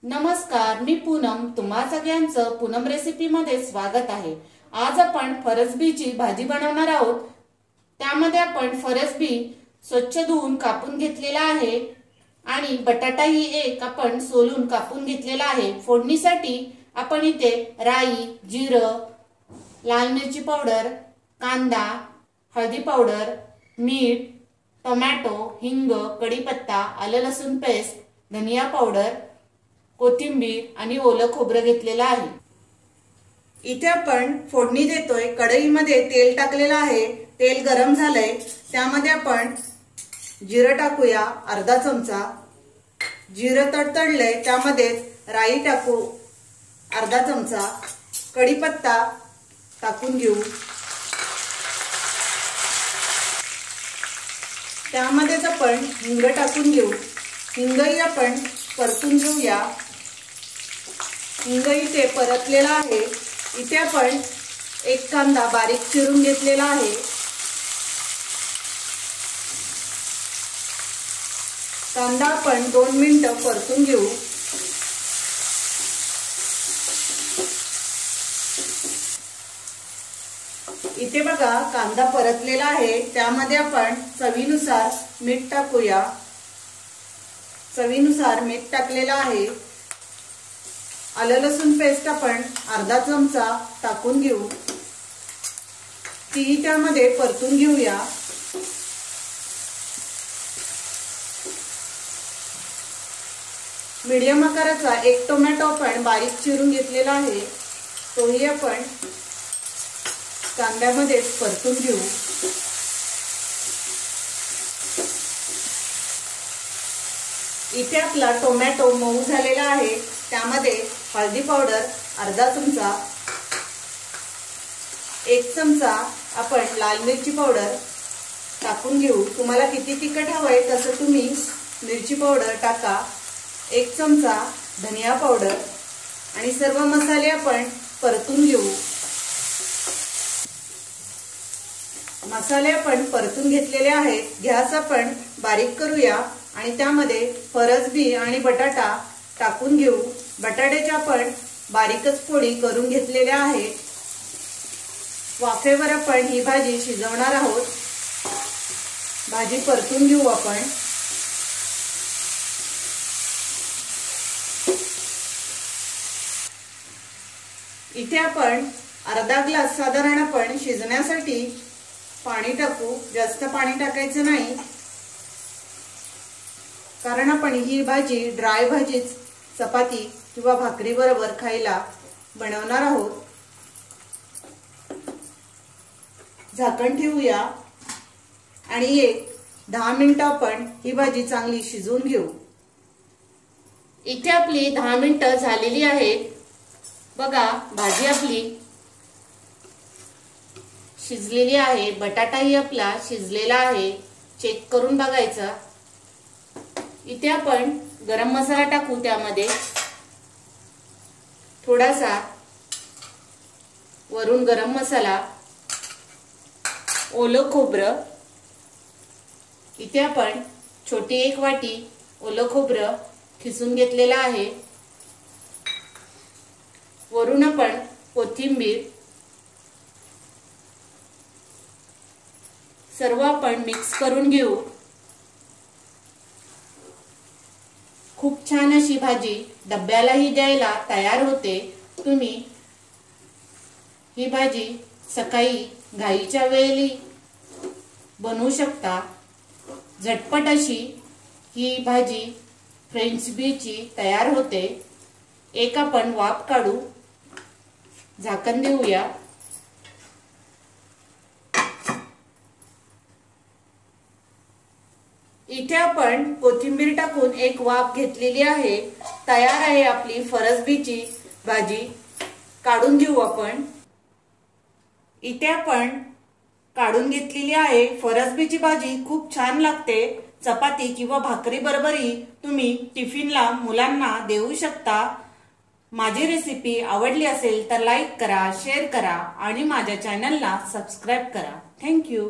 नमस्कार, मी पूनम. तुम्हा सगळ्यांचं पूनम रेसिपी मध्ये स्वागत आहे. आज आपण फरसबीची भाजी बनवणार आहोत. त्यामध्ये आपण फरसबी स्वच्छ धुवून कापून घेतलेला आहे आणि बटाटाही एक आपण सोलून कापून घेतलेला आहे. फोडणीसाठी आपण इथे राई, जिरं, लाल मिरची पावडर, कांदा, हळदी पावडर, मीठ, टोमॅटो, हिंग, कढीपत्ता, आलं लसूण पेस्ट, धनिया पावडर, कोथिंबीर आणि ओलं खोबरं घेतलेलं आहे. इथे आपण फोडणी देतोय. कढईमध्ये तेल टाकलेलं आहे. तेल गरम झालंय. त्यामध्ये आपण जिरं टाकूया अर्धा चमचा. जिरं तडतडलंय. त्यामध्ये राई टाकू अर्धा चमचा. कढीपत्ता टाकून घेऊ. त्यामध्येच आपण हिंग टाकून घेऊ. हिंगही आपण परतून घेऊया. हिंग इथे परतलेला आहे. इथे आपण एक कांदा बारीक चिरून घेतलेला आहे. कांदा आपण 2 मिनिटं परतून घेऊ. इथे बघा कांदा परतलेला आहे. त्यामध्ये आपण चवीनुसार मीठ टाकूया. चवीनुसार मीठ टाकलेलं आहे. आलं लसूण पेस्ट आपण अर्धा चमचा टाकून घेऊ. ती त्यामध्ये परतून घेऊया. मीडियम आकाराचा एक टोमॅटो आपण बारीक चिरून घेतलेला आहे. तोही आपण कांद्यामध्ये परतून घेऊ. इथे आपला टोमॅटो मऊ झालेला आहे. त्यामध्ये हळदी पावडर अर्धा चमचा, 1 चमचा आपण लाल मिरची पावडर टाकून घेऊ. तुम्हाला किती तिखट हवंय तसं तुम्ही मिरची पावडर टाका. 1 चमचा धनिया पावडर आणि सर्व मसाले आपण परतून घेऊ. मसाले आपण परतून घेतलेले आहेत. गॅस आपण बारीक करूया आणि त्यामध्ये फरसबी आणि बटाटा टाकून घेऊ. बटाट्याच्या आपण बारीकच फोडी करून घेतलेल्या आहेत. वाफेवर आपण ही भाजी शिजवणार आहोत. भाजी परतून घेऊ आपण. इथे आपण अर्धा ग्लास साधारण आपण शिजण्यासाठी पाणी टाकू. जास्त पाणी टाकायचं नाही, कारण आपण ही भाजी ड्राय भाजीच चपाती किंवा भाकरी बरोबर खायला बनवणार आहोत. झाकण ठेवूया आणि 10 मिनिटं आपण ही भाजी चांगली शिजवून घेऊ. इथे आपली 10 मिनिटं झालेली आहेत. बघा भाजी आपली शिजलेली आहे. बटाटाही आपला शिजलेला आहे. चेक करून बघायचा. इथे आपण गरम मसाला टाकू. त्यामध्ये थोडासा वरून गरम मसाला, ओलं खोबरं. इथे आपण छोटी 1 वाटी ओलं खोबरं खिसून घेतलेलं आहे. वरून आपण कोथिंबीर. सर्व आपण मिक्स करून घेऊ. खूप छान अशी भाजी डब्यालाही द्यायला तयार होते. तुम्ही ही भाजी सकाळी घाईच्या वेळी बनवू शकता. झटपट अशी ही भाजी फरसबीची तयार होते. एक आपण वाफ काढू. झाकण देऊया. इथे आपण कोथिंबीर टाकून एक वाफ घेतलेली आहे. तयार आहे आपली फरसबीची भाजी. काढून घेऊ आपण. इथे आपण काढून घेतलेली आहे. फरसबीची भाजी खूप छान लागते. चपाती किंवा भाकरी बरोबरही तुम्ही टिफिनला मुलांना देऊ शकता. माझी रेसिपी आवडली असेल तर लाईक करा, शेअर करा आणि माझ्या चॅनलला सबस्क्राईब करा. थँक्यू.